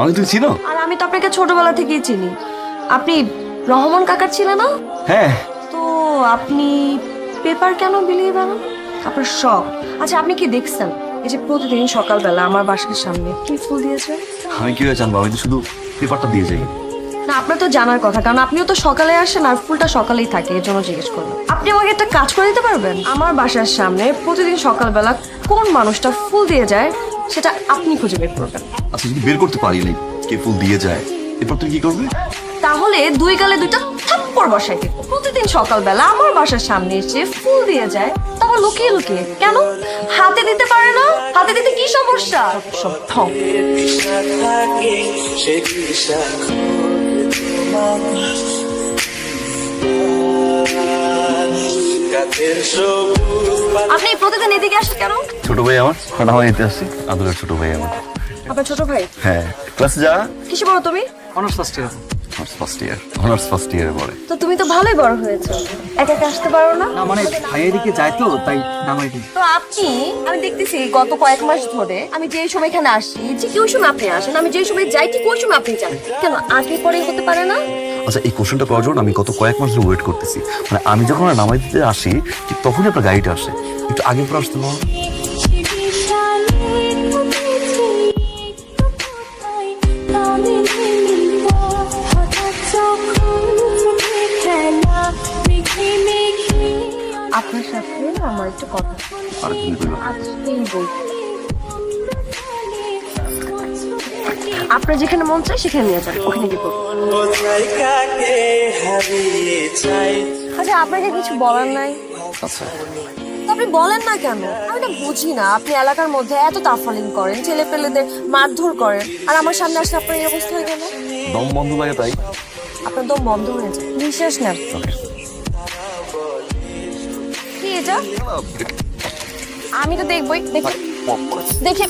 আমি তুই চিনো? আর আমি তো আপনাকে ছোটবেলা থেকেই চিনি। আপনি রহমান কাকার ছিলেন না? হ্যাঁ। তো আপনি পেপার কেন বিলিয়ে বেড়ান? আপনার শখ। আচ্ছা, আপনি কি দেখছেন এই যে প্রতিদিন সকালবেলা আমার বাসার সামনে কি ফুল দিয়েছে? আমি কিভাবে জানবো? আমি তো শুধু পেপারটা দিয়ে যাই। না, আপনার তো জানার কথা, কারণ আপনিও তো সকালে আসেন আর ফুলটা সকালেই থাকে, এর জন্য জিজ্ঞেস করলাম। আপনি আমাকে একটা কাজ করে দিতে পারবেন? আমার বাসার সামনে প্রতিদিন সকালবেলা কোন মানুষটা ফুল দিয়ে যায় সেটা আপনি খুঁজে বের করবেন। আচ্ছা, যদি বের করতে পারি নাই কে ফুল দিয়ে যায়, এরপর তুই কি করবি? তাহলে দুই গালে দুইটা থাপ্পড় বসাই দিব। প্রতিদিন সকালবেলা আমার বাসার সামনে এসে ফুল দিয়ে যায়, তারপর লুকিয়ে লুকিয়ে। কেন হাতে দিতে পারে না? হাতে দিতে কি সমস্যা? সব ঠক। আপনি প্রতিদিন এদিকে আসেন কেন? ছোট ভাই আমার, আমার এতে আসছি। আদরের ছোট ভাই আমার। আপনার ছোট ভাই? হ্যাঁ। ক্লাসে যা। কিসে বড় তুমি? Honours first year. Honours first ইয়ারে পড়ে। তো তুমি তো ভালোই বড় হয়েছো, একা একা আসতে পারো না? না মানে ভাইয়ের দিকে যায় তো তাই নামাই দিই। তো আপনি, আমি দেখতেছি গত কয়েক মাস ধরে আমি যেই সময় এখানে আসি ঠিক ওই সময় আপনি আসেন, আমি যেই সময় যাই ঠিক ওই সময় আপনি যান। কেন আগে পরে হতে পারে না? আচ্ছা, এই কোশ্চেনটা করার জন্য আমি গত কয়েক মাস ধরে ওয়েট করতেছি। মানে আমি যখন নামাই দিতে আসি ঠিক তখনই আপনার গাড়িটা আসে। একটু আগে পরে আসতে পারো? আপনার সাথে আমার একটু কথা আর কি বলবো? আজকেই বলবো। আপনার যেখানে মন চায় সেখানে নিয়ে যান, ওখানে গিয়ে করবো। আচ্ছা, আপনাকে কিছু বলার নাই? আচ্ছা, তো আপনি বলেন না কেন? আমি না বুঝি না, আপনি এলাকার মধ্যে এত তাফালিং করেন, ছেলে পেলেদের মারধর করেন, আর আমার সামনে আসলে আপনার এই অবস্থা হয়ে গেল। দম বন্ধ লাগে তাই। আপনার দম বন্ধ হয়ে যায়, নিঃশ্বাস নেন। কি এটা? আমি তো দেখবই, দেখে দেখে।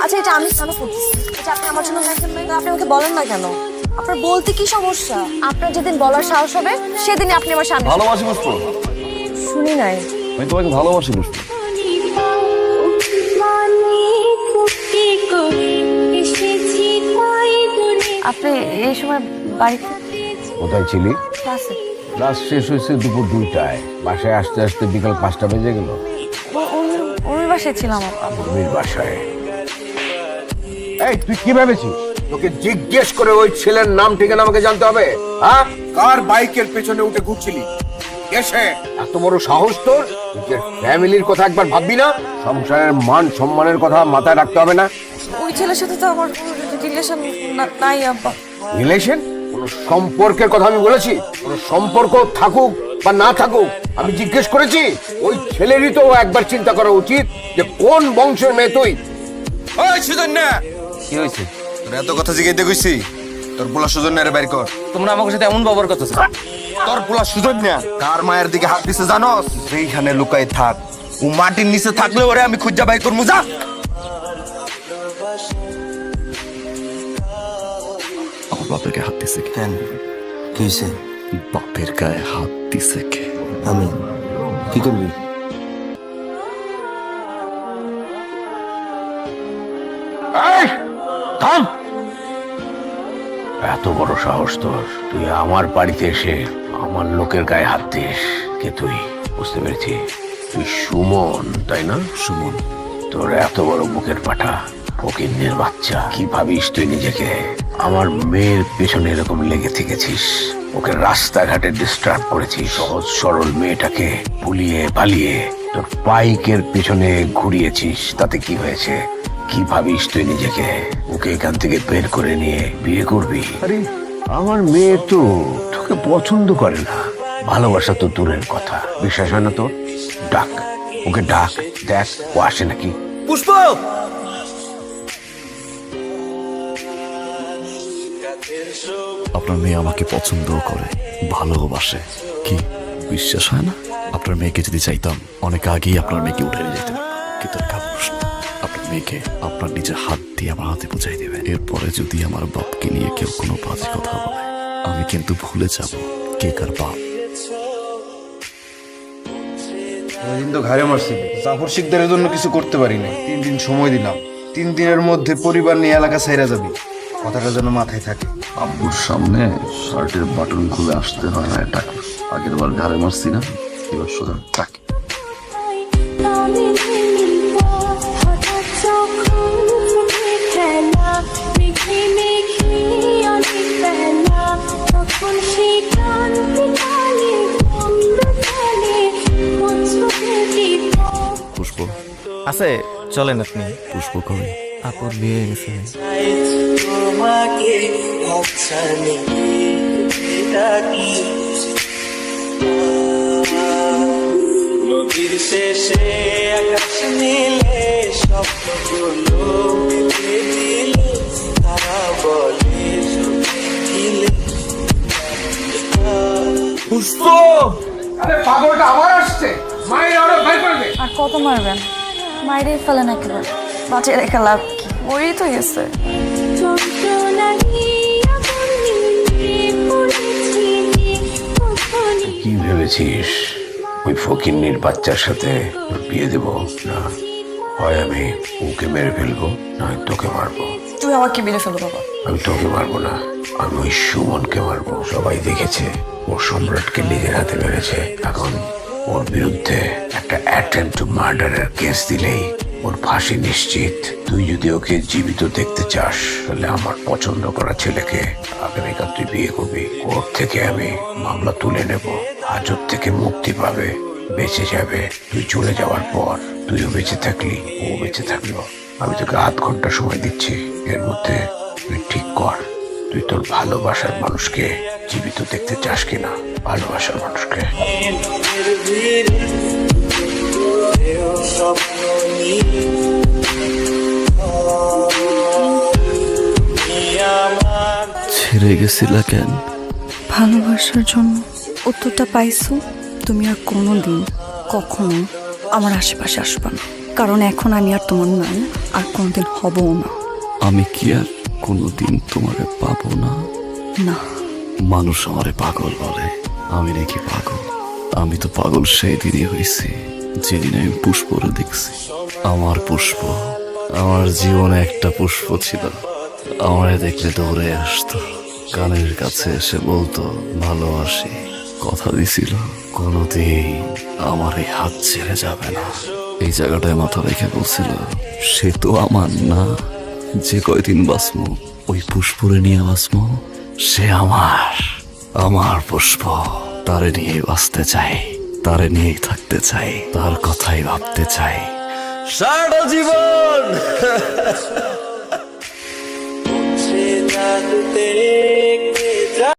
আচ্ছা, এটা আমি কেন করতেছি? এটা আপনি আমার জন্য দেখেন না, আপনি আমাকে বলেন না কেন? আপনার বলতে কি সমস্যা? আপনার যেদিন বলার সাহস হবে সেদিনই আপনি আমার সামনে। ভালোবাসি পুষ্প। শুনি নাই। আমি তোমাকে ভালোবাসি পুষ্প। আপনি এই সময় বাড়িতে? কোথায় ছিলি? ক্লাসে। ক্লাস শেষ হয়েছে দুপুর 2টায়, বাসায় আসতে আসতে বিকাল 5টা বেজে গেল। ওই বাসায় ছিলাম। উর্মির বাসায়? এই তুই কি ভেবেছিস তোকে জিজ্ঞেস করে ওই ছেলের নাম ঠিকানা আমাকে জানতে হবে? হ্যাঁ, কার বাইকের পেছনে উঠে ঘুরছিলি? এসে এত বড় সাহস তোর? নিজের ফ্যামিলির কথা একবার ভাববি না? সংসারের মান সম্মানের কথা মাথায় রাখতে হবে না? ওই ছেলের সাথে তো আমার রিলেশন নাই আব্বা। রিলেশন? কোন সম্পর্কের কথা আমি বলেছি? কোন সম্পর্ক থাকুক বা না থাকুক আমি জিজ্ঞেস করেছি? ওই ছেলেরই তো একবার চিন্তা করা উচিত যে কোন বংশের মেয়ে তুই। ওই সুজন্যা, কি হয়েছে? তোর এত কথা জিগাইতে কইছি, তোর পোলা সুজন্যারে বাইর কর। তোমরা আমার সাথে এমন ব্যবহার করতেছো? তোর পোলা সুজন্যা কার মায়ের দিকে হাত দিছে জানোস? সেইখানে লুকাই থাক, ও মাটির নিচে থাকলে ওরে আমি খুঁজা বাইর করবো। যা। আমার বাপের গায়ে হাত দিছে কে? কেন কি হইছে? বাপের গায়ে হাত দিছে কে? আমি কি করবি? এই, থাম! এত বড় সাহস তোর, তুই আমার বাড়িতে এসে আমার লোকের গায়ে হাত দিস? কে তুই? বুঝতে পেরেছি, তুই সুমন তাই না? সুমন। তোর এত বড় বুকের পাঠা, ফকিন্নের বাচ্চা, কি ভাবিস তুই নিজেকে? আমার মেয়ের পেছনে এরকম লেগে থেকেছিস, ওকে রাস্তাঘাটে ডিস্টার্ব করেছিস, সহজ সরল মেয়েটাকে ভুলিয়ে পালিয়ে তোর বাইকের পেছনে ঘুরিয়েছিস। তাতে কি হয়েছে? কি ভাবিস তুই নিজেকে? ওকে এখান থেকে বের করে নিয়ে বিয়ে করবি? আরে আমার মেয়ে তো তোকে পছন্দ করে না, ভালোবাসা তো দূরের কথা। বিশ্বাস হয় না তোর? ডাক ওকে, ডাক, দেখ ও আসে নাকি। পুষ্প! আপনার মেয়ে আমাকে পছন্দ করে, ভালোবাসে। কি বিশ্বাস হয় না? আপনার মেয়েকে যদি চাইতাম অনেক আগেই আপনার মেয়েকে উঠে নিয়ে যেতে পারতাম। কিন্তু একটা প্রশ্ন, আপনার মেয়েকে আপনার নিজের হাত দিয়ে আমার হাতে বুঝাই দেবে। এরপরে যদি আমার বাপকে নিয়ে কেউ কোনো বাজে কথা বলে, আমি কিন্তু ভুলে যাব কে কার বাপ। ওই দিন তো ঘাড়ে মারছিল, জাফর শিকদারের জন্য কিছু করতে পারি না। 3 দিন সময় দিলাম, 3 দিনের মধ্যে পরিবার নিয়ে এলাকা ছাইরা যাবি, কথাটা যেন মাথায় থাকে। আব্বুর সামনে শার্টের বাটন খুলে আসতে হয় না টাকা। আগের বার ঘাড়ে মারছি না, এবার সোজা টাকা। পুষ্প আছে, চলেন আপনি। পুষ্প কই? আপুর বিয়ে হয়ে গেছে। তোমাকে ছাড়ি ডাকি নদীর শেষে আকাশ নীলে স্বপ্নগুলো বেঁধে দিল তারা বলে দিলে পুষ্প, আরে পাগলটা আবার আসছে, মায়ের আরো ভাই করে দে। আর কত মারবেন? মাইরে ফেলেন একেবারে, বাঁচে রেখে লাভ কি? ওই তো গেছে। কি ভেবেছিস ওই ফকিন্নির বাচ্চার সাথে তোর বিয়ে দেব? না, হয় আমি ওকে মেরে ফেলবো, নয় তোকে মারবো। তুমি আমাকে বিলে ফেলো বাবা। আমি তোকে মারবো না, আমি ওই সুমনকে মারবো। সবাই দেখেছে ও সম্রাটকে নিজের হাতে মেরেছে। এখন ওর বিরুদ্ধে একটা অ্যাটেম্প টু মার্ডারের কেস দিলেই ওর ফাঁসি নিশ্চিত। তুই যদি ওকে জীবিত দেখতে চাস, তাহলে আমার পছন্দ করা ছেলেকে আগামীকাল তুই বিয়ে করবি। কোর্ট থেকে আমি মামলা তুলে নেব, হাজত থেকে মুক্তি পাবে, বেঁচে যাবে। তুই চলে যাওয়ার পর তুইও বেঁচে থাকলি, ও বেঁচে থাকলো। আমি তোকে 8 ঘন্টা সময় দিচ্ছি, এর মধ্যে তুই ঠিক কর তুই তোর ভালোবাসার মানুষকে জীবিত দেখতে চাস কিনা। ভালোবাসার মানুষকে স্বপ্ন নিয়ে আমার ছেড়ে গেছিলা কেন? ভালোবাসার জন্য। উত্তরটা পাইছো? তুমি আর কোনোদিন কখনো আমার আশেপাশে আসবে না, কারণ এখন আমি আর তোমার নাই, আর কোনোদিন হবও না। আমি কি আর কোনোদিন তোমারে পাবো না? না, মানুষ আমারে পাগল বলে, আমি নাকি পাগল? আমি তো পাগল সেই দিনই হয়েছি যেদিন আমি পুষ্পরে দেখছি। আমার পুষ্প, আমার জীবনে একটা পুষ্প ছিল, আমারে দেখলে দৌড়ে আসতো, কানের কাছে এসে বলতো ভালোবাসি। কথা দিছিল কোনোদিন আমার এই হাত ছেড়ে যাবে না। এই জায়গাটায় মাথা রেখে বলছিল সে তো আমার না, যে কয়দিন বাঁচমু ওই পুষ্পরে নিয়ে বাঁচমু। সে আমার, আমার পুষ্প। তারে নিয়ে বাঁচতে চাই, তারে নিয়েই থাকতে চাই, তার কথাই ভাবতে চাই সারা জীবন। সে জাদুতে